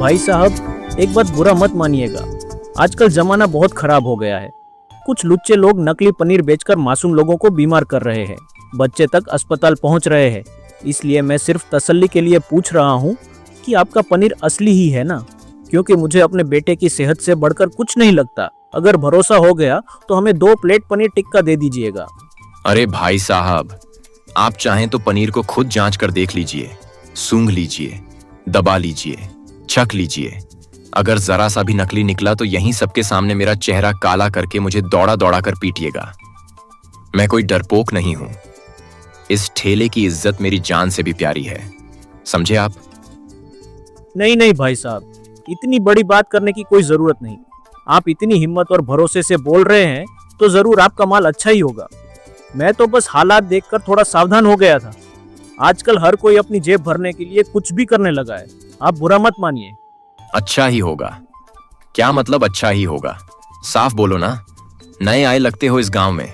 भाई साहब, एक बात बुरा मत मानिएगा, आजकल जमाना बहुत खराब हो गया है। कुछ लुच्चे लोग नकली पनीर बेचकर मासूम लोगों को बीमार कर रहे हैं, बच्चे तक अस्पताल पहुंच रहे हैं। इसलिए मैं सिर्फ तसल्ली के लिए पूछ रहा हूँ कि आपका पनीर असली ही है ना, क्योंकि मुझे अपने बेटे की सेहत से बढ़कर कुछ नहीं लगता। अगर भरोसा हो गया तो हमें 2 प्लेट पनीर टिक्का दे दीजिएगा। अरे भाई साहब, आप चाहें तो पनीर को खुद जांच कर देख लीजिए, सूंघ लीजिए, दबा लीजिए, चख लीजिए। अगर जरा सा भी नकली निकला तो यहीं सबके सामने मेरा चेहरा काला करके मुझे दौड़ा दौड़ा कर पीटिएगा। मैं कोई डरपोक नहीं हूं। इस ठेले की इज्जत मेरी जान से भी प्यारी है, समझे आप? नहीं नहीं भाई साहब, इतनी बड़ी बात करने की कोई जरूरत नहीं। आप इतनी हिम्मत और भरोसे से बोल रहे हैं तो जरूर आपका माल अच्छा ही होगा। मैं तो बस हालात देखकर थोड़ा सावधान हो गया था। आजकल हर कोई अपनी जेब भरने के लिए कुछ भी करने लगा है, आप बुरा मत मानिए। अच्छा ही होगा? क्या मतलब अच्छा ही होगा? साफ बोलो ना, नए आए लगते हो इस गांव में।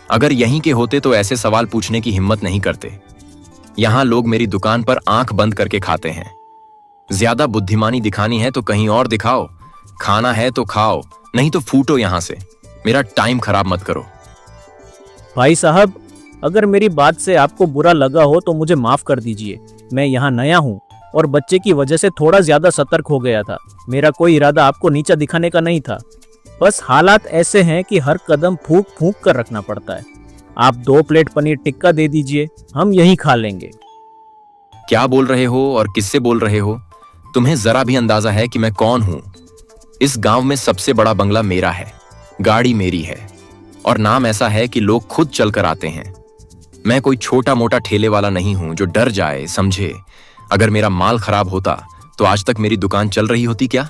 अगर यहीं के होते तो ऐसे सवाल पूछने की हिम्मत नहीं करते। यहां लोग मेरी दुकान पर आंख बंद करके खाते हैं। ज्यादा बुद्धिमानी दिखानी है तो कहीं और दिखाओ, खाना है तो खाओ, नहीं तो फूटो यहां से। मेरा टाइम खराब मत करो। भाई साहब, अगर मेरी बात से आपको बुरा लगा हो तो मुझे माफ कर दीजिए। मैं यहाँ नया हूँ और बच्चे की वजह से थोड़ा ज्यादा सतर्क हो गया था। मेरा कोई इरादा आपको नीचा दिखाने का नहीं था, बस हालात ऐसे हैं कि हर कदम फूंक फूंक कर रखना पड़ता है। आप 2 प्लेट पनीर टिक्का दे दीजिए, हम यहीं खा लेंगे। क्या बोल रहे हो और किससे बोल रहे हो? तुम्हें जरा भी अंदाजा है कि मैं कौन हूं? इस गांव में सबसे बड़ा बंगला मेरा है, गाड़ी मेरी है और नाम ऐसा है कि लोग खुद चलकर आते हैं। मैं कोई छोटा मोटा ठेले वाला नहीं हूं जो डर जाए, समझे? अगर मेरा माल खराब होता तो आज तक मेरी दुकान चल रही होती क्या?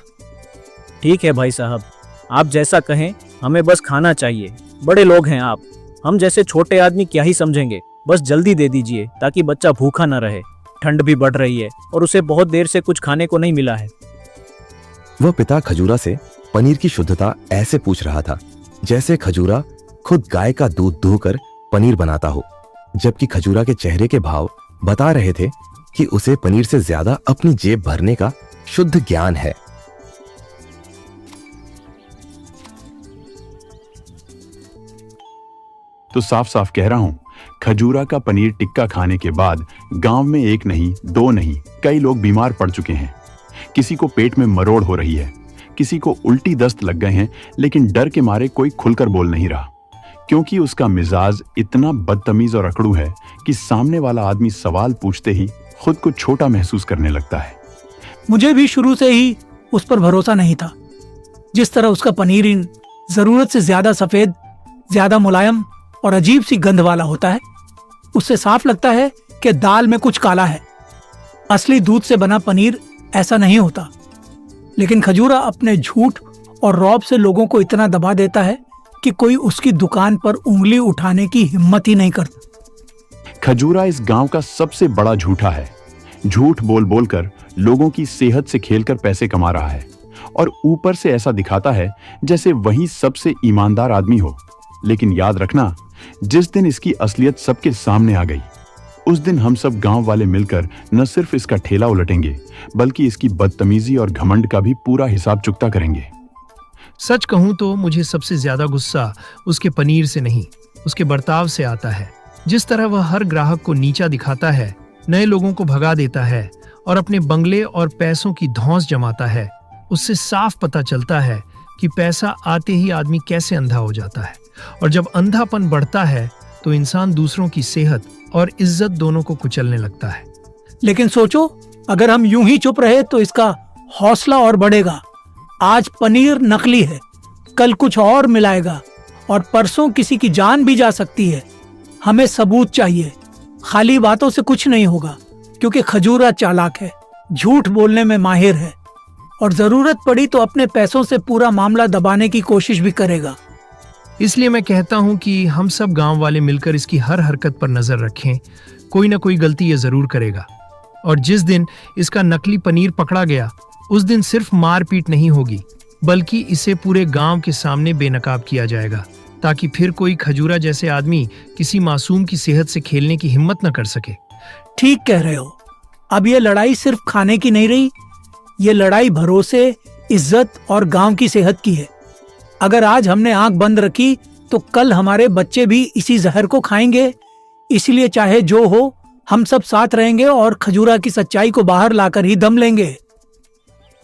ठीक है भाई साहब, आप जैसा कहें, हमें बस खाना चाहिए। बड़े लोग हैं आप, हम जैसे छोटे आदमी क्या ही समझेंगे। बस जल्दी दे दीजिए ताकि बच्चा भूखा न रहे। ठंड भी बढ़ रही है और उसे बहुत देर से कुछ खाने को नहीं मिला है। वह पिता खजूरा से पनीर की शुद्धता ऐसे पूछ रहा था जैसे खजूरा खुद गाय का दूध दूहकर पनीर बनाता हो, जबकि खजूरा के चेहरे के भाव बता रहे थे कि उसे पनीर से ज्यादा अपनी जेब भरने का शुद्ध ज्ञान है। तो साफ साफ कह रहा हूं, खजूरा का पनीर टिक्का खाने के बाद गांव में 1 नहीं 2 नहीं कई लोग बीमार पड़ चुके हैं। किसी को पेट में मरोड़ हो रही है, किसी को उल्टी दस्त लग गए हैं, लेकिन डर के मारे कोई खुलकर बोल नहीं रहा, क्योंकि उसका मिजाज इतना बदतमीज और अकड़ू है कि सामने वाला आदमी सवाल पूछते ही खुद को छोटा महसूस करने लगता है। मुझे भी शुरू से ही उस पर भरोसा नहीं था। जिस तरह उसका पनीर जरूरत से ज्यादा सफेद, ज्यादा मुलायम और अजीब सी गंध वाला होता है, उससे साफ लगता है कि दाल में कुछ काला है। असली दूध से बना पनीर ऐसा नहीं होता। लेकिन खजूरा अपने झूठ और रौब से लोगों को इतना दबा देता है कि कोई उसकी दुकान पर उंगली उठाने की हिम्मत ही नहीं करता। खजूरा इस गांव का सबसे बड़ा झूठा है। झूठ बोल बोलकर लोगों की सेहत से खेलकर पैसे कमा रहा है और ऊपर से ऐसा दिखाता है जैसे वही सबसे ईमानदार आदमी हो। लेकिन याद रखना, जिस दिन इसकी असलियत सबके सामने आ गई, उस दिन हम सब गांव वाले मिलकर न सिर्फ इसका ठेला उलटेंगे, बल्कि इसकी बदतमीजी और घमंड का भी पूरा हिसाब चुकता करेंगे। सच कहूं तो मुझे सबसे ज्यादा गुस्सा उसके पनीर से नहीं, उसके बर्ताव से आता है। जिस तरह वह हर ग्राहक को नीचा दिखाता है, नए लोगों को भगा देता है और अपने बंगले और पैसों की धौंस जमाता है, उससे साफ पता चलता है कि पैसा आते ही आदमी कैसे अंधा हो जाता है। और जब अंधापन बढ़ता है तो इंसान दूसरों की सेहत और इज्जत दोनों को कुचलने लगता है। लेकिन सोचो, अगर हम यूं ही चुप रहे तो इसका हौसला और बढ़ेगा। आज पनीर नकली है, कल कुछ और मिलाएगा और परसों किसी की जान भी जा सकती है। हमें सबूत चाहिए, खाली बातों से कुछ नहीं होगा, क्योंकि खजूरा चालाक है, झूठ बोलने में माहिर है और जरूरत पड़ी तो अपने पैसों से पूरा मामला दबाने की कोशिश भी करेगा। इसलिए मैं कहता हूं कि हम सब गांव वाले मिलकर इसकी हर हरकत पर नजर रखें। कोई ना कोई गलती ये जरूर करेगा और जिस दिन इसका नकली पनीर पकड़ा गया, उस दिन सिर्फ मारपीट नहीं होगी, बल्कि इसे पूरे गांव के सामने बेनकाब किया जाएगा, ताकि फिर कोई खजूरा जैसे आदमी किसी मासूम की सेहत से खेलने की हिम्मत न कर सके। ठीक कह रहे हो। अब ये लड़ाई सिर्फ खाने की नहीं रही, ये लड़ाई भरोसे, इज्जत और गांव की सेहत की है। अगर आज हमने आंख बंद रखी तो कल हमारे बच्चे भी इसी जहर को खाएंगे। इसलिए चाहे जो हो, हम सब साथ रहेंगे और खजूरा की सच्चाई को बाहर लाकर ही दम लेंगे।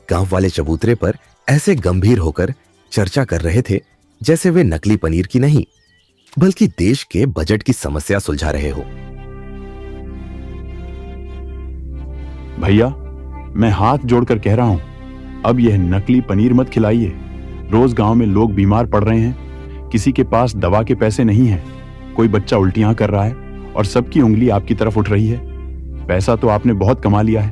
गांव वाले चबूतरे पर ऐसे गंभीर होकर चर्चा कर रहे थे जैसे वे नकली पनीर की नहीं बल्कि देश के बजट की समस्या सुलझा रहे हो। भैया, मैं हाथ जोड़कर कह रहा हूं, अब यह नकली पनीर मत खिलाइए। रोज गांव में लोग बीमार पड़ रहे हैं, किसी के पास दवा के पैसे नहीं हैं, कोई बच्चा उल्टियां कर रहा है और सबकी उंगली आपकी तरफ उठ रही है। पैसा तो आपने बहुत कमा लिया है,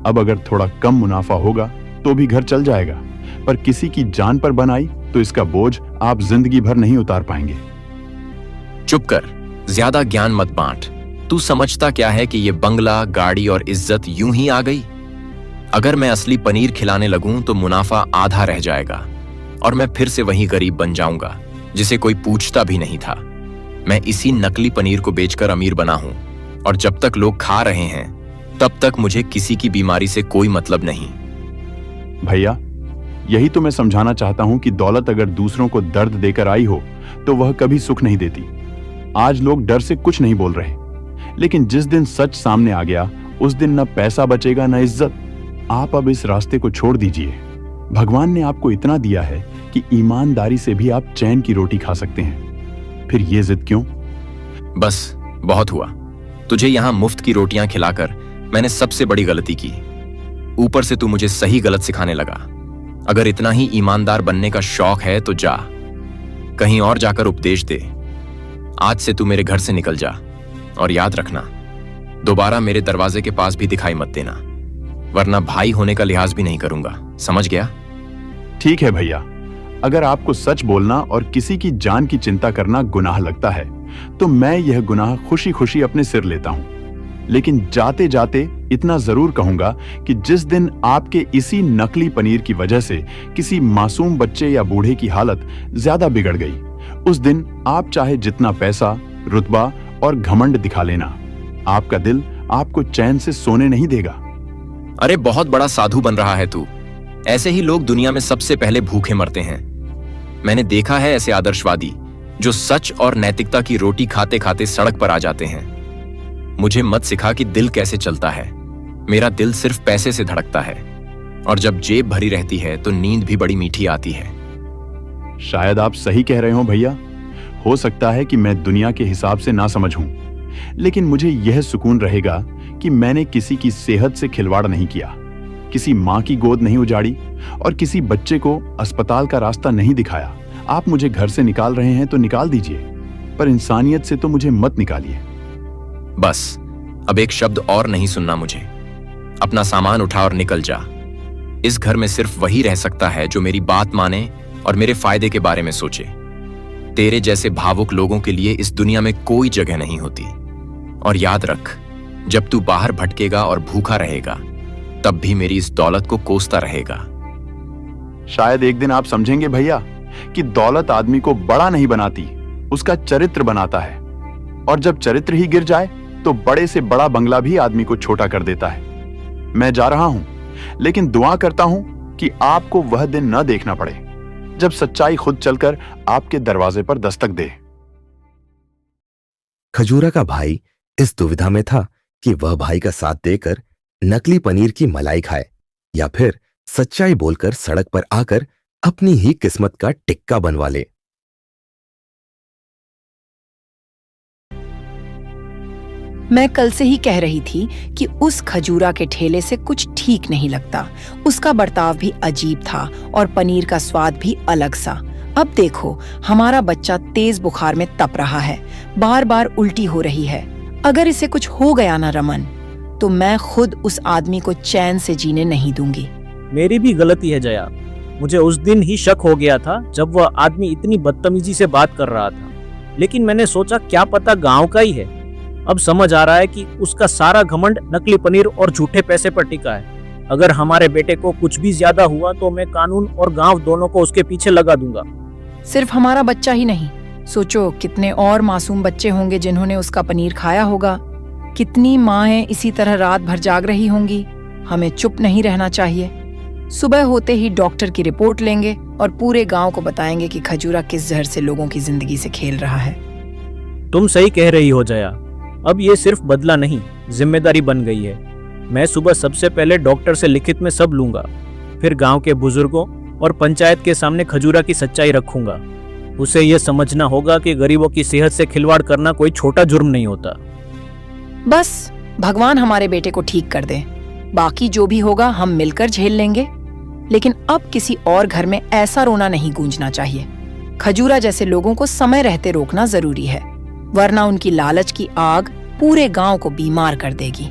अब अगर थोड़ा कम मुनाफा होगा तो भी घर चल जाएगा, पर किसी की जान पर बन आई तो इसका बोझ आप जिंदगी भर नहीं उतार पाएंगे। चुप कर, ज्यादा ज्ञान मत बांट। तू समझता क्या है कि ये बंगला, गाड़ी और इज्जत यूं ही आ गई? अगर मैं असली पनीर खिलाने लगूं तो मुनाफा आधा रह जाएगा और मैं फिर से वही गरीब बन जाऊंगा जिसे कोई पूछता भी नहीं था। मैं इसी नकली पनीर को बेचकर अमीर बना हूं और जब तक लोग खा रहे हैं तब तक मुझे किसी की बीमारी से कोई मतलब नहीं। भैया, यही तो मैं समझाना चाहता हूं कि दौलत अगर दूसरों को दर्द देकर आई हो तो वह कभी सुख नहीं देती। आज लोग डर से कुछ नहीं बोल रहे, लेकिन जिस दिन सच सामने आ गया उस दिन न पैसा बचेगा न इज्जत। आप अब इस रास्ते को छोड़ दीजिए। भगवान ने आपको इतना दिया है कि ईमानदारी से भी आप चैन की रोटी खा सकते हैं, फिर ये जिद क्यों? बस बहुत हुआ। तुझे यहां मुफ्त की रोटियां खिलाकर मैंने सबसे बड़ी गलती की। ऊपर से तू मुझे सही गलत सिखाने लगा। अगर इतना ही ईमानदार बनने का शौक है तो जा, कहीं और जाकर उपदेश दे। आज से तू मेरे घर से निकल जा और याद रखना, दोबारा मेरे दरवाजे के पास भी दिखाई मत देना, वरना भाई होने का लिहाज भी नहीं करूंगा। समझ गया? ठीक है भैया, अगर आपको सच बोलना और किसी की जान की चिंता करना गुनाह लगता है तो मैं यह गुनाह खुशी खुशी अपने सिर लेता हूं। लेकिन जाते जाते इतना जरूर कहूंगा कि जिस दिन आपके इसी नकली पनीर की वजह से किसी मासूम बच्चे या बूढ़े की हालत ज्यादा बिगड़ गई, उस दिन आप चाहे जितना पैसा, रुतबा और घमंड दिखा लेना, आपका दिल आपको चैन से सोने नहीं देगा। अरे बहुत बड़ा साधु बन रहा है तू। ऐसे ही लोग दुनिया में सबसे पहले भूखे मरते हैं। मैंने देखा है ऐसे आदर्शवादी जो सच और नैतिकता की रोटी खाते खाते सड़क पर आ जाते हैं। मुझे मत सिखा कि दिल कैसे चलता है। मेरा दिल सिर्फ पैसे से धड़कता है और जब जेब भरी रहती है तो नींद भी बड़ी मीठी आती है। शायद आप सही कह रहे हो भैया। हो सकता है कि मैं दुनिया के हिसाब से ना समझूं, लेकिन मुझे यह सुकून रहेगा कि मैंने किसी की सेहत से खिलवाड़ नहीं किया, किसी माँ की गोद नहीं उजाड़ी और किसी बच्चे को अस्पताल का रास्ता नहीं दिखाया। आप मुझे घर से निकाल रहे हैं तो निकाल दीजिए, पर इंसानियत से तो मुझे मत निकालिए। बस अब एक शब्द और नहीं सुनना मुझे। अपना सामान उठा और निकल जा। इस घर में सिर्फ वही रह सकता है जो मेरी बात माने और मेरे फायदे के बारे में सोचे। तेरे जैसे भावुक लोगों के लिए इस दुनिया में कोई जगह नहीं होती। और याद रख, जब तू बाहर भटकेगा और भूखा रहेगा तब भी मेरी इस दौलत को कोसता रहेगा। शायद एक दिन आप समझेंगे भैया कि दौलत आदमी को बड़ा नहीं बनाती, उसका चरित्र बनाता है। और जब चरित्र ही गिर जाए तो बड़े से बड़ा बंगला भी आदमी को छोटा कर देता है। मैं जा रहा हूं, लेकिन दुआ करता हूं कि आपको वह दिन न देखना पड़े जब सच्चाई खुद चलकर आपके दरवाजे पर दस्तक दे। खजूरा का भाई इस दुविधा में था कि वह भाई का साथ देकर नकली पनीर की मलाई खाए या फिर सच्चाई बोलकर सड़क पर आकर अपनी ही किस्मत का टिक्का बनवा ले। मैं कल से ही कह रही थी कि उस खजूरा के ठेले से कुछ ठीक नहीं लगता। उसका बर्ताव भी अजीब था और पनीर का स्वाद भी अलग सा। अब देखो, हमारा बच्चा तेज बुखार में तप रहा है, बार बार उल्टी हो रही है। अगर इसे कुछ हो गया ना रमन, तो मैं खुद उस आदमी को चैन से जीने नहीं दूंगी। मेरी भी गलती है जया। मुझे उस दिन ही शक हो गया था जब वह आदमी इतनी बदतमीजी से बात कर रहा था, लेकिन मैंने सोचा क्या पता गांव का ही है। अब समझ आ रहा है कि उसका सारा घमंड नकली पनीर और झूठे पैसे पर टिका है। अगर हमारे बेटे को कुछ भी ज्यादा हुआ तो मैं कानून और गांव दोनों को उसके पीछे लगा दूंगा। सिर्फ हमारा बच्चा ही नहीं, सोचो कितने और मासूम बच्चे होंगे जिन्होंने उसका पनीर खाया होगा। कितनी माँएं इसी तरह रात भर जाग रही होंगी। हमें चुप नहीं रहना चाहिए। सुबह होते ही डॉक्टर की रिपोर्ट लेंगे और पूरे गांव को बताएंगे कि खजूरा किस जहर से लोगों की जिंदगी से खेल रहा है। तुम सही कह रही हो जया। अब ये सिर्फ बदला नहीं, जिम्मेदारी बन गई है। मैं सुबह सबसे पहले डॉक्टर से लिखित में सब लूंगा, फिर गांव के बुजुर्गों और पंचायत के सामने खजूरा की सच्चाई रखूंगा। उसे यह समझना होगा कि गरीबों की सेहत से खिलवाड़ करना कोई छोटा जुर्म नहीं होता। बस भगवान हमारे बेटे को ठीक कर दे, बाकी जो भी होगा हम मिलकर झेल लेंगे। लेकिन अब किसी और घर में ऐसा रोना नहीं गूंजना चाहिए। खजूरा जैसे लोगों को समय रहते रोकना जरूरी है, वरना उनकी लालच की आग पूरे गांव को बीमार कर देगी।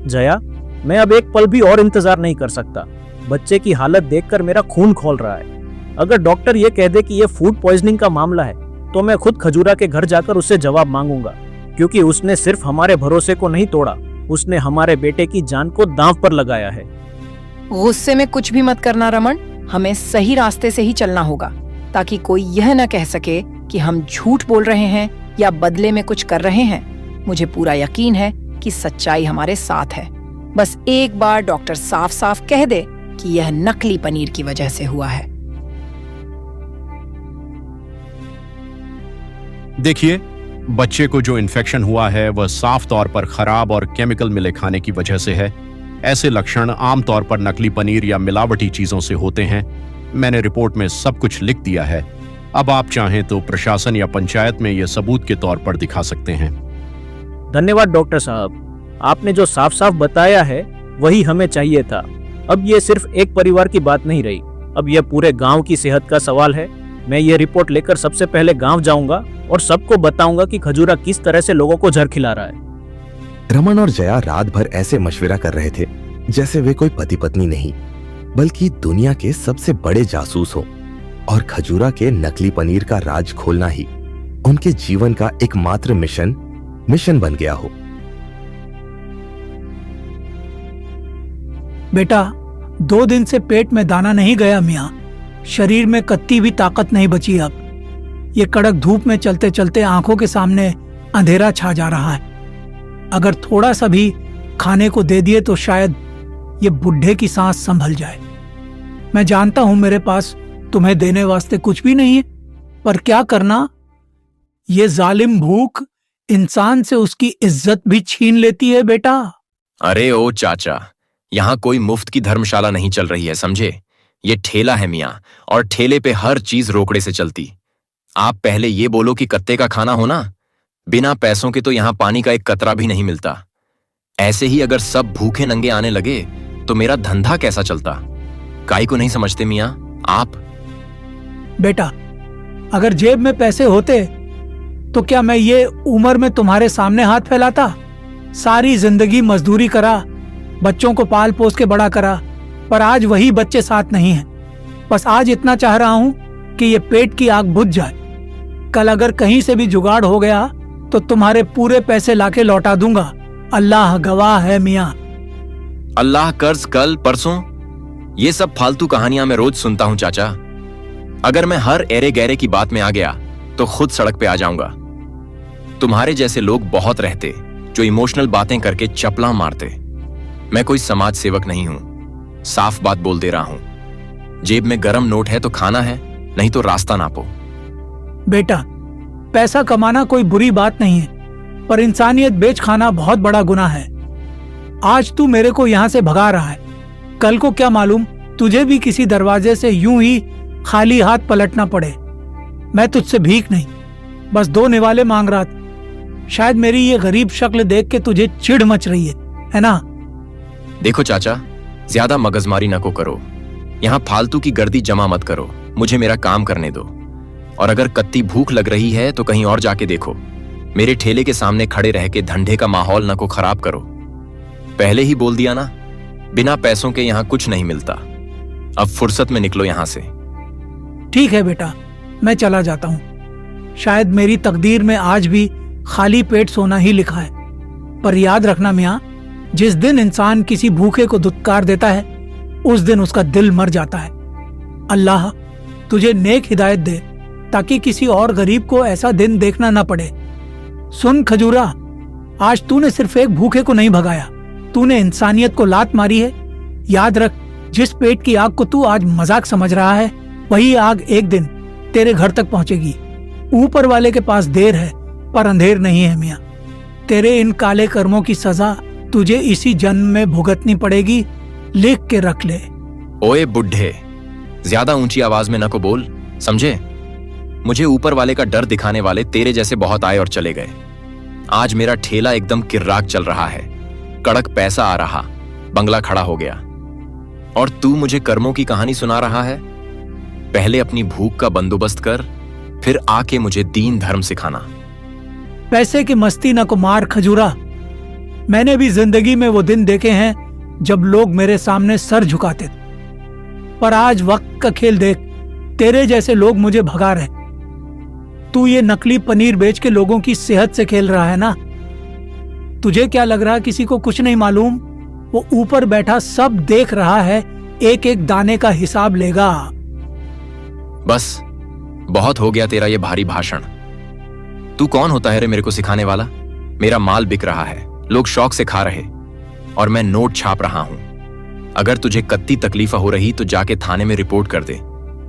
जया, मैं अब एक पल भी और इंतजार नहीं कर सकता। बच्चे की हालत देखकर मेरा खून खौल रहा है। अगर डॉक्टर ये कह दे कि ये फूड पॉइजनिंग का मामला है, तो मैं खुद खजूरा के घर जाकर उससे जवाब मांगूंगा, क्योंकि उसने सिर्फ हमारे भरोसे को नहीं तोड़ा, उसने हमारे बेटे की जान को दांव पर लगाया है। गुस्से में कुछ भी मत करना रमन, हमें सही रास्ते से ही चलना होगा, ताकि कोई यह न कह सके कि हम झूठ बोल रहे हैं या बदले में कुछ कर रहे हैं। मुझे पूरा यकीन है कि सच्चाई हमारे साथ है। बस एक बार डॉक्टर साफ साफ कह दे कि यह नकली पनीर की वजह से हुआ है। देखिए, बच्चे को जो इन्फेक्शन हुआ है वह साफ तौर पर खराब और केमिकल मिले खाने की वजह से है। ऐसे लक्षण आमतौर पर नकली पनीर या मिलावटी चीजों से होते हैं। मैंने रिपोर्ट में सब कुछ लिख दिया है। अब आप चाहें तो प्रशासन या पंचायत में यह सबूत के तौर पर दिखा सकते हैं। धन्यवाद डॉक्टर साहब, आपने जो साफ साफ बताया है वही हमें चाहिए था। अब ये सिर्फ एक परिवार की बात नहीं रही, अब यह पूरे गांव की सेहत का सवाल है। मैं ये रिपोर्ट लेकर सबसे पहले गांव जाऊंगा और सबको बताऊंगा कि खजूरा किस तरह से लोगों को जहर खिला रहा है। रमन और जया रात भर ऐसे मशविरा कर रहे थे जैसे वे कोई पति पत्नी नहीं, बल्कि दुनिया के सबसे बड़े जासूस हो, और खजूरा के नकली पनीर का राज खोलना ही उनके जीवन का एकमात्र मिशन बन गया हो। बेटा, 2 दिन से पेट में दाना नहीं गया मियाँ, शरीर में कत्ती भी ताकत नहीं बची। अब ये कड़क धूप में चलते चलते आंखों के सामने अंधेरा छा जा रहा है। अगर थोड़ा सा भी खाने को दे दिए तो शायद ये बुढ़े की सांस संभल जाए। मैं जानता हूं मेरे पास तुम्हें देने वास्ते कुछ भी नहीं है, पर क्या करना, ये जालिम भूख इंसान से उसकी इज्जत भी छीन लेती है बेटा। अरे ओ चाचा, यहाँ कोई मुफ्त की धर्मशाला नहीं चल रही है, समझे? ये ठेला है मियाँ, और ठेले पे हर चीज रोकड़े से चलती। आप पहले ये बोलो कि कत्ते का खाना हो ना, बिना पैसों के तो यहाँ पानी का एक कतरा भी नहीं मिलता। ऐसे ही अगर सब भूखे नंगे आने लगे तो मेरा धंधा कैसा चलता? काई को नहीं समझते मियाँ आप? बेटा, अगर जेब में पैसे होते तो क्या मैं ये उम्र में तुम्हारे सामने हाथ फैलाता? सारी जिंदगी मजदूरी करा, बच्चों को पाल पोस के बड़ा करा, पर आज वही बच्चे साथ नहीं हैं। बस आज इतना चाह रहा हूं कि ये पेट की आग बुझ जाए। कल अगर कहीं से भी जुगाड़ हो गया तो तुम्हारे पूरे पैसे लाके लौटा दूंगा। अल्लाह गवाह है मियाँ। अल्लाह कर्ज कल परसों, ये सब फालतू कहानियां मैं रोज सुनता हूं चाचा। अगर मैं हर एरे गहरे की बात में आ गया तो खुद सड़क पे आ जाऊंगा। तुम्हारे जैसे लोग बहुत रहते जो इमोशनल बातें करके चपला मारते। मैं कोई समाज सेवक नहीं हूं, साफ बात बोल दे रहा हूं। जेब में गरम नोट है तो खाना है, नहीं तो रास्ता नापो। बेटा, पैसा कमाना कोई बुरी बात नहीं है, पर इंसानियत बेच खाना बहुत बड़ा गुनाह है। आज तू मेरे को यहाँ से भगा रहा है, कल को क्या मालूम तुझे भी किसी दरवाजे से यूं ही खाली हाथ पलटना पड़े। मैं तुझसे भीख नहीं, बस 2 निवाले मांग रहा था। शायद मेरी ये गरीब शक्ल देख के तुझे चिढ़ मच रही है ना? देखो चाचा, ज्यादा मगजमारी न को करो। यहाँ फालतू की गर्दी जमा मत करो, मुझे मेरा काम करने दो। और अगर कत्ती भूख लग रही है तो कहीं और जाके देखो। मेरे ठेले के सामने खड़े रह के धंधे का माहौल न को खराब करो। पहले ही बोल दिया ना, बिना पैसों के यहाँ कुछ नहीं मिलता। अब फुर्सत में निकलो यहाँ से। ठीक है बेटा, मैं चला जाता हूँ। शायद मेरी तकदीर में आज भी खाली पेट सोना ही लिखा है, पर याद रखना मियाँ, जिस दिन इंसान किसी भूखे को दुत्कार देता है उस दिन उसका दिल मर जाता है। अल्लाह तुझे नेक हिदायत दे ताकि किसी और गरीब को ऐसा दिन देखना ना पड़े। सुन खजूरा, आज तूने सिर्फ एक भूखे को नहीं भगाया, तूने इंसानियत को लात मारी है। याद रख, जिस पेट की आग को तू आज मजाक समझ रहा है, वही आग एक दिन तेरे घर तक पहुंचेगी। ऊपर वाले के पास देर है पर अंधेर नहीं है मियाँ। तेरे इन काले कर्मों की सजा तुझे इसी जन्म में भुगतनी पड़ेगी, लिख के रख ले। ओए बुढ़े, ज्यादा ऊंची आवाज में न को बोल, समझे? मुझे ऊपर वाले का डर दिखाने वाले तेरे जैसे बहुत आए और चले गए। आज मेरा ठेला एकदम किर्राक चल रहा है, कड़क पैसा आ रहा, बंगला खड़ा हो गया, और तू मुझे कर्मों की कहानी सुना रहा है। पहले अपनी भूख का बंदोबस्त कर, फिर आके मुझे दीन धर्म सिखाना। पैसे की मस्ती न को मार खजूरा। मैंने भी जिंदगी में वो दिन देखे हैं जब लोग मेरे सामने सर झुकाते थे, पर आज वक्त का खेल देख, तेरे जैसे लोग मुझे भगा रहे। तू ये नकली पनीर बेच के लोगों की सेहत से खेल रहा है ना? तुझे क्या लग रहा किसी को कुछ नहीं मालूम? वो ऊपर बैठा सब देख रहा है, एक एक दाने का हिसाब लेगा। बस बहुत हो गया तेरा ये भारी भाषण। तू कौन होता है रे मेरे को सिखाने वाला? मेरा माल बिक रहा है, लोग शौक से खा रहे, और मैं नोट छाप रहा हूं। अगर तुझे कत्ती तकलीफ हो रही तो जाके थाने में रिपोर्ट कर दे,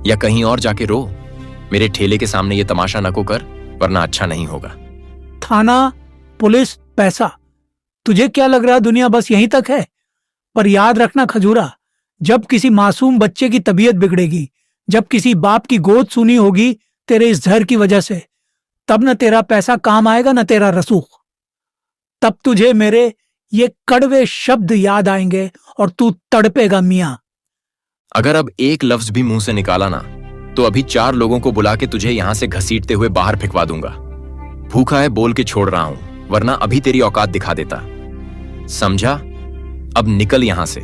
या कहीं और जाके रो। मेरे ठेले के सामने ये तमाशा नको कर, वरना अच्छा नहीं होगा। थाना, पुलिस, पैसा, तुझे क्या लग रहा दुनिया बस यहीं तक है? पर याद रखना खजूरा, जब किसी मासूम बच्चे की तबीयत बिगड़ेगी, जब किसी बाप की गोद सुनी होगी तेरे इस जहर की वजह से, तब न तेरा पैसा काम आएगा न तेरा रसूख। तब तुझे मेरे ये कड़वे शब्द याद आएंगे और तू तड़पेगा मियां। अगर अब एक लफ्ज भी मुंह से निकाला ना, तो अभी 4 लोगों को बुला के तुझे यहां से घसीटते हुए बाहर फेंकवा दूंगा। भूखा है बोल के छोड़ रहा हूं, वरना अभी तेरी औकात दिखा देता। समझा? अब निकल यहां से,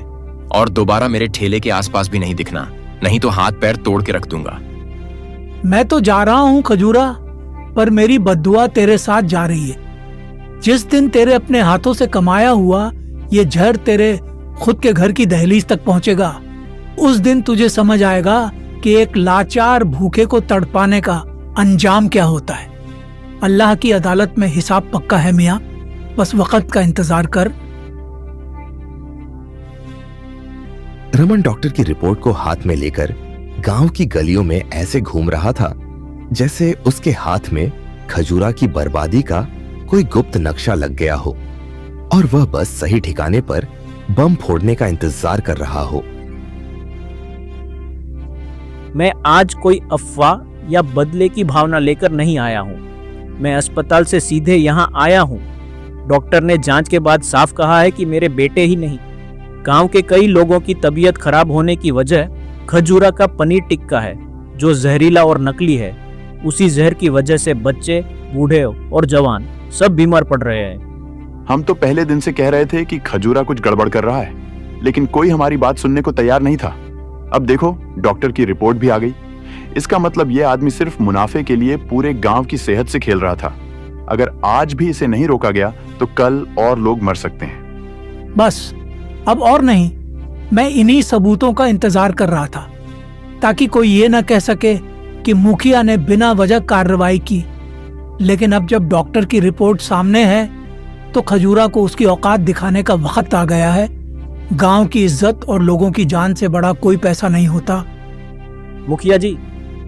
और दोबारा मेरे ठेले के आसपास भी नहीं दिखना, नहीं तो हाथ पैर तोड़ के रख दूंगा। मैं तो जा रहा हूं खजूरा, पर मेरी बद्दुआ तेरे साथ जा रही है। जिस दिन तेरे अपने हाथों से कमाया हुआ ये जहर तेरे खुद के घर की दहलीज तक पहुंचेगा, उस दिन तुझे समझ आएगा कि एक लाचार भूखे को तड़पाने का अंजाम क्या होता है। अल्लाह की अदालत में हिसाब पक्का है मियां, बस वक्त का इंतजार कर। रमन डॉक्टर की रिपोर्ट को हाथ में लेकर गांव की गलियों में ऐसे घूम रहा था जैसे उसके हाथ में खजूरा की बर्बादी का कोई गुप्त नक्शा लग गया हो, और वह बस सही ठिकाने पर बम फोड़ने का इंतजार कर रहा हो। मैं आज कोई अफवाह या बदले की भावना लेकर नहीं आया हूँ। मैं अस्पताल से सीधे यहाँ आया हूँ। डॉक्टर ने जांच के बाद साफ कहा है कि मेरे बेटे ही नहीं, गांव के कई लोगों की तबीयत खराब होने की वजह खजूरा का पनीर टिक्का है, जो जहरीला और नकली है। उसी जहर की वजह से बच्चे, बूढ़े और जवान सब बीमार पड़ रहे हैं। हम तो पहले दिन से कह रहे थे कि खजूरा कुछ गड़बड़ कर रहा है, लेकिन कोई हमारी बात सुनने को तैयार नहीं था। अब देखो, डॉक्टर की रिपोर्ट भी आ गई। इसका मतलब ये आदमी सिर्फ मुनाफे के लिए पूरे गांव की सेहत से खेल रहा था। अगर आज भी इसे नहीं रोका गया तो कल और लोग मर सकते हैं। बस अब और नहीं, मैं इन्हीं सबूतों का इंतजार कर रहा था, ताकि कोई ये ना कह सके कि मुखिया ने बिना वजह कार्रवाई की। लेकिन अब जब डॉक्टर की रिपोर्ट सामने है तो खजूरा को उसकी औकात दिखाने का वक्त आ गया है। गांव की इज्जत और लोगों की जान से बड़ा कोई पैसा नहीं होता। मुखिया जी,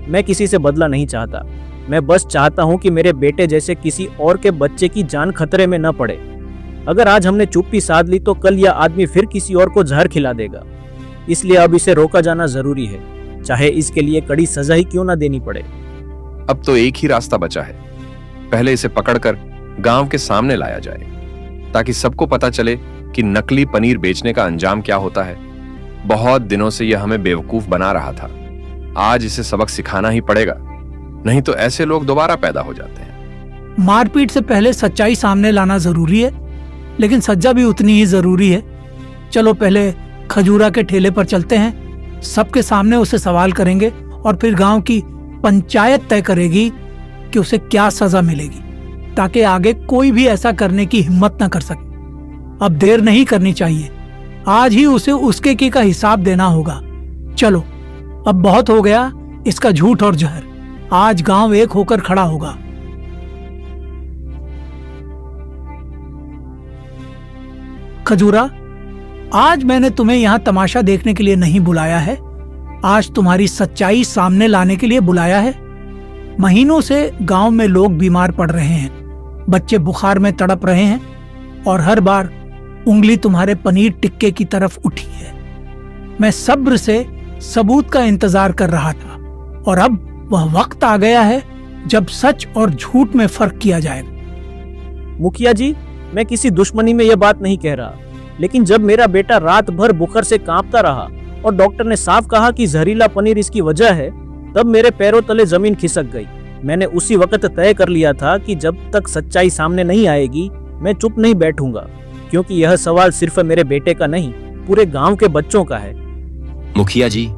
मैं किसी से बदला नहीं चाहता। मैं बस चाहता हूँ कि मेरे बेटे जैसे किसी और के बच्चे की जान खतरे में न पड़े। अगर आज हमने चुप्पी साध ली तो कल यह आदमी फिर किसी और को जहर खिला देगा। इसलिए अब इसे रोका जाना जरूरी है, चाहे इसके लिए कड़ी सजा ही क्यों ना देनी पड़े। अब तो एक ही रास्ता बचा है, पहले इसे पकड़कर गांव के सामने लाया जाए, ताकि सबको पता चले कि नकली पनीर बेचने का अंजाम क्या होता है। बहुत दिनों से यह हमें बेवकूफ बना रहा था। आज इसे सबक सिखाना ही पड़ेगा, नहीं तो ऐसे लोग दोबारा पैदा हो जाते हैं। मारपीट से पहले सच्चाई सामने लाना जरूरी है, लेकिन सजा भी उतनी ही जरूरी है। चलो पहले खजूरा के ठेले पर चलते हैं, सबके सामने उसे सवाल करेंगे और फिर गांव की पंचायत तय करेगी कि उसे क्या सजा मिलेगी, ताकि आगे कोई भी ऐसा करने की हिम्मत न कर सके। अब देर नहीं करनी चाहिए, आज ही उसे उसके की का हिसाब देना होगा। चलो, अब बहुत हो गया इसका झूठ और जहर। आज गांव एक होकर खड़ा होगा। खजूरा, आज मैंने तुम्हें यहाँ तमाशा देखने के लिए नहीं बुलाया है, आज तुम्हारी सच्चाई सामने लाने के लिए बुलाया है। महीनों से गांव में लोग बीमार पड़ रहे हैं, बच्चे बुखार में तड़प रहे हैं और हर बार उंगली तुम्हारे पनीर टिक्के की तरफ उठी है। मैं सब्र से सबूत का इंतजार कर रहा था और अब वह वक्त आ गया है जब सच और झूठ में फर्क किया जाएगा। मुखिया जी, मैं किसी दुश्मनी में यह बात नहीं कह रहा, लेकिन जब मेरा बेटा रात भर बुखार से कांपता रहा और डॉक्टर ने साफ कहा कि जहरीला पनीर इसकी वजह है, तब मेरे पैरों तले जमीन खिसक गई। मैंने उसी वक्त तय कर लिया था कि जब तक सच्चाई सामने नहीं आएगी मैं चुप नहीं बैठूंगा, क्योंकि यह सवाल सिर्फ मेरे बेटे का नहीं, पूरे गांव के बच्चों का है। मुखिया जी,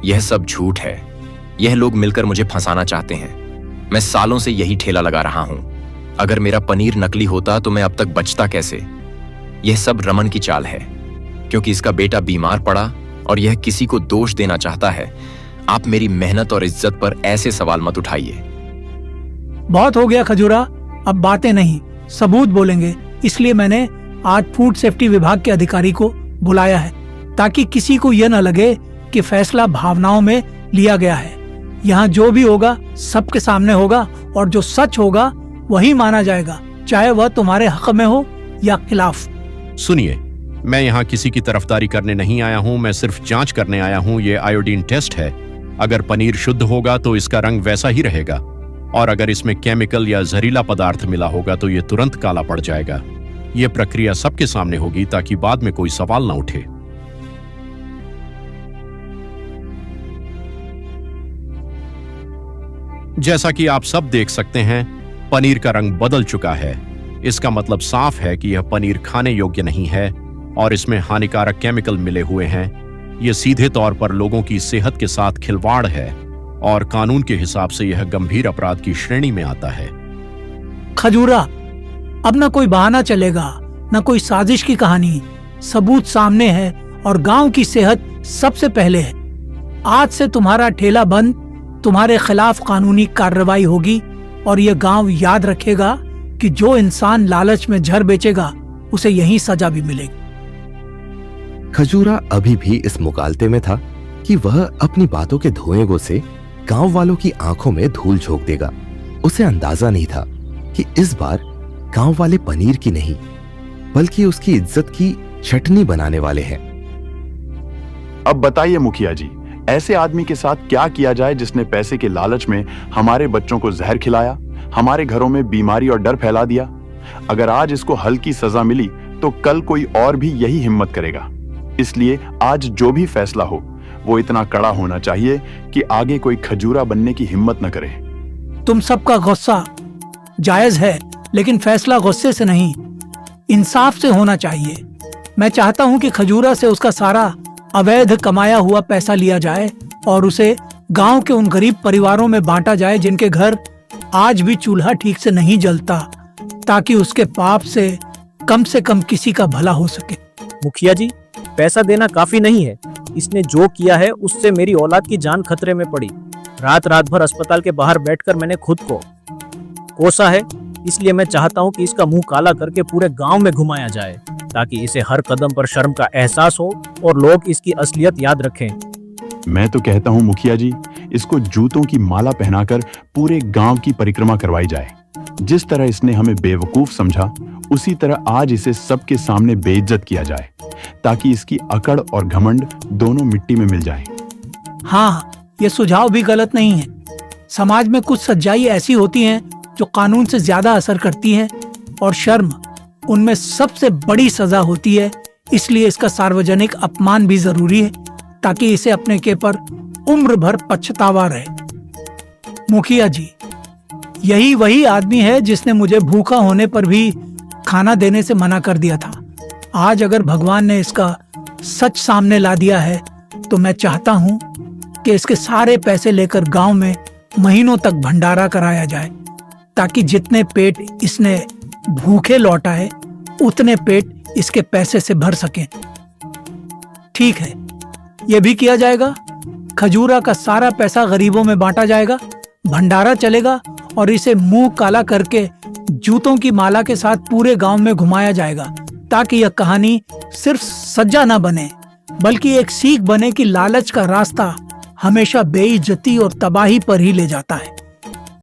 यह सब झूठ है। यह लोग मिलकर मुझे फंसाना चाहते हैं। मैं सालों से यही ठेला लगा रहा हूं। अगर मेरा पनीर नकली होता तो मैं अब तक बचता कैसे? यह सब रमन की चाल है, क्योंकि इसका बेटा बीमार पड़ा और यह किसी को दोष देना चाहता है। आप मेरी मेहनत और इज्जत पर ऐसे सवाल मत उठाइए। बहुत हो गया खजूरा, अब बातें नहीं, सबूत बोलेंगे। इसलिए मैंने आज फूड सेफ्टी विभाग के अधिकारी को बुलाया है, ताकि किसी को यह न लगे कि फैसला भावनाओं में लिया गया है। यहाँ जो भी होगा सबके सामने होगा और जो सच होगा वही माना जाएगा, चाहे वह तुम्हारे हक में हो या खिलाफ। सुनिए, मैं यहाँ किसी की तरफदारी करने नहीं आया हूँ, मैं सिर्फ जांच करने आया हूँ। ये आयोडीन टेस्ट है। अगर पनीर शुद्ध होगा तो इसका रंग वैसा ही रहेगा, और अगर इसमें केमिकल या जहरीला पदार्थ मिला होगा तो ये तुरंत काला पड़ जाएगा। ये प्रक्रिया सबके सामने होगी ताकि बाद में कोई सवाल ना उठे। जैसा कि आप सब देख सकते हैं, पनीर का रंग बदल चुका है। इसका मतलब साफ है कि यह पनीर खाने योग्य नहीं है और इसमें हानिकारक केमिकल मिले हुए हैं। यह सीधे तौर पर लोगों की सेहत के साथ खिलवाड़ है और कानून के हिसाब से यह गंभीर अपराध की श्रेणी में आता है। खजूरा, अब न कोई बहाना चलेगा, न कोई साजिश की कहानी। सबूत सामने है और गांव की सेहत सबसे पहले है। आज से तुम्हारा ठेला बंद, तुम्हारे खिलाफ कानूनी कार्रवाई होगी और यह गांव याद रखेगा कि जो इंसान लालच में जहर बेचेगा उसे यही सजा भी मिलेगी। खजूरा अभी भी इस मुकालते में था कि वह अपनी बातों के धोएगों से गांव वालों की आंखों में धूल झोंक देगा। उसे अंदाजा नहीं था कि इस बार गांव वाले पनीर की नहीं बल्कि उसकी इज्जत की चटनी बनाने वाले हैं। अब बताइए मुखिया जी, ऐसे आदमी के साथ क्या किया जाए जिसने पैसे के लालच में हमारे बच्चों को जहर खिलाया, हमारे घरों में बीमारी और डर फैला दिया। अगर आज इसको हल्की सजा मिली तो कल कोई और भी यही हिम्मत करेगा। इसलिए आज जो भी फैसला हो वो इतना कड़ा होना चाहिए कि आगे कोई खजूरा बनने की हिम्मत न करे। तुम सबका गुस्सा जायज है, लेकिन फैसला गुस्से से नहीं, इंसाफ से होना चाहिए। मैं चाहता हूं कि खजूरा से उसका सारा अवैध कमाया हुआ पैसा लिया जाए और उसे गांव के उन गरीब परिवारों में बांटा जाए जिनके घर आज भी चूल्हा ठीक से नहीं जलता, ताकि उसके पाप से कम किसी का भला हो सके। मुखिया जी, पैसा देना काफी नहीं है। इसने जो किया है उससे मेरी औलाद की जान खतरे में पड़ी। रात रात भर अस्पताल के बाहर बैठकर मैंने खुद को कोसा है। इसलिए मैं चाहता हूं कि इसका मुंह काला करके पूरे गांव में घुमाया जाए, ताकि इसे हर कदम पर शर्म का एहसास हो और लोग इसकी असलियत याद रखें। मैं तो कहता हूं मुखिया जी, इसको जूतों की माला पहनाकर पूरे गांव की परिक्रमा करवाई जाए। जिस तरह इसने हमें बेवकूफ समझा, उसी तरह आज इसे सबके सामने बेइज्जत किया जाए, ताकि इसकी अकड़ और घमंड दोनों मिट्टी में मिल जाएं। हाँ, ये सुझाव भी गलत नहीं है। समाज में कुछ सच्चाई ऐसी होती हैं जो कानून से ज्यादा असर करती हैं और शर्म उनमें सबसे बड़ी सजा होती है। इसलिए इसका सार्वजनिक अपमान भी जरूरी है, ताकि इसे अपने के पर उम्र भर पछतावा रहे। मुखिया जी, यही वही आदमी है जिसने मुझे भूखा होने पर भी खाना देने से मना कर दिया था। आज अगर भगवान ने इसका सच सामने ला दिया है तो मैं चाहता हूं कि इसके सारे पैसे लेकर गांव में महीनों तक भंडारा कराया जाए, ताकि जितने पेट इसने भूखे लौटाए उतने पेट इसके पैसे से भर सकें। ठीक है, यह भी किया जाएगा। खजूरा का सारा पैसा गरीबों में बांटा जाएगा, भंडारा चलेगा और इसे मुंह काला करके जूतों की माला के साथ पूरे गांव में घुमाया जाएगा, ताकि यह कहानी सिर्फ सज्जा न बने बल्कि एक सीख बने कि लालच का रास्ता हमेशा बेइज्जती और तबाही पर ही ले जाता है।